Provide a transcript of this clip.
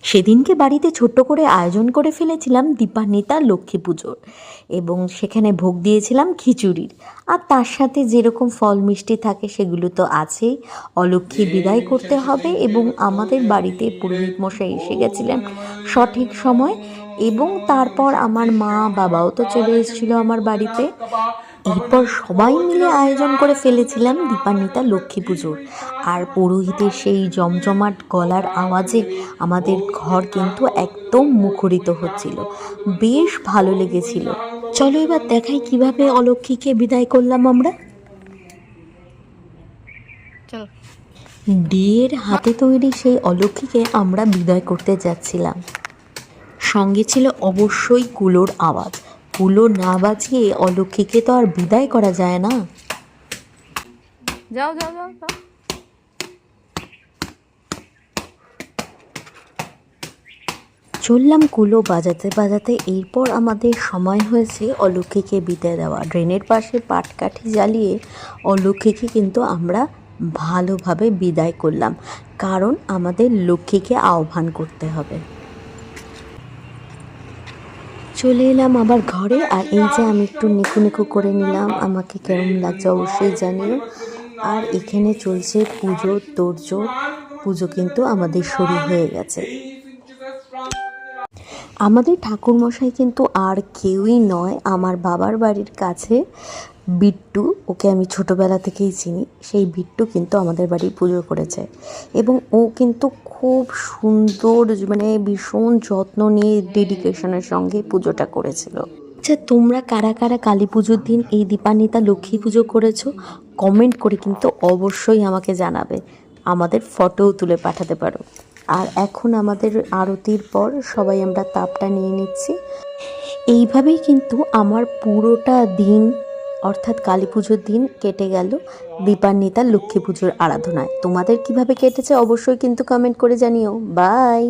সেদিনকে বাড়িতে ছোট্ট করে আয়োজন করে ফেলেছিলাম দীপান্বিতা লক্ষ্মী পুজোর, এবং সেখানে ভোগ দিয়েছিলাম খিচুড়ির। আর তার সাথে যেরকম ফল মিষ্টি থাকে সেগুলো তো আছেই। অলক্ষ্মী বিদায় করতে হবে এবং আমাদের বাড়িতে পুরোহিত মশাই এসে গেছিলেন সঠিক সময়, এবং তারপর আমার মা বাবাও তো চলে এসেছিলো আমার বাড়িতে। এরপর সবাই মিলে আয়োজন করে ফেলেছিলাম দীপান্বিতা লক্ষ্মী পুজোর। আর পুরোহিতের সেই জমজমাট গলার আওয়াজে আমাদের ঘর কিন্তু একদম মুখরিত হচ্ছিল, বেশ ভালো লেগেছিল। চলো এবার দেখাই কিভাবে অলক্ষ্মীকে বিদায় করলাম আমরা। বিয়ের হাতে তৈরি সেই অলক্ষ্মীকে আমরা বিদায় করতে যাচ্ছিলাম। সঙ্গে ছিল অবশ্যই কুলোর আওয়াজ। কুলো না বাজিয়ে অলক্ষ্মীকে তো আর বিদায় করা যায় না। যাও যাও যাও যাও। চললাম কুলো বাজাতে বাজাতে। এরপর আমাদের সময় হয়েছে অলক্ষ্মীকে বিদায় দেওয়া। ড্রেনের পাশে পাটকাঠি জ্বালিয়ে অলক্ষ্মীকে কিন্তু আমরা ভালোভাবে বিদায় করলাম, কারণ আমাদের লক্ষ্মীকে আহ্বান করতে হবে। চলে এলাম আবার ঘরে। আর এই যে আমি একটু নিকু নিকু করে নিলাম, আমাকে কেমন লাগছে অবশ্যই জানিও। আর এখানে চলছে পুজোর তোড়জোড়। পুজো কিন্তু আমাদের শুরু হয়ে গেছে। আমাদের ঠাকুরমশাই কিন্তু আর কেউই নয়, আমার বাবার বাড়ির কাছে বিট্টু, ওকে আমি ছোটোবেলা থেকেই চিনি। সেই বিট্টু কিন্তু আমাদের বাড়ি পুজো করেছে, এবং ও কিন্তু খুব সুন্দর, মানে ভীষণ যত্ন নিয়ে ডেডিকেশনের সঙ্গে পুজোটা করেছিল। আচ্ছা, তোমরা কারা কারা কালী পুজোর দিন এই দীপান্বিতা লক্ষ্মী পুজো করেছো কমেন্ট করে কিন্তু অবশ্যই আমাকে জানাবে। আমাদের ফটোও তুলে পাঠাতে পারো। আর এখন আমাদের আরতির পর সবাই আমরা তাপটা নিয়ে নিচ্ছি। এইভাবেই কিন্তু আমার পুরোটা দিন, অর্থাৎ কালী পুজোর দিন কেটে গেল দীপান্বিতা লক্ষ্মী পুজোর আরাধনায়। তোমাদের কিভাবে কেটেছে অবশ্যই কিন্তু কমেন্ট করে জানিও। বাই।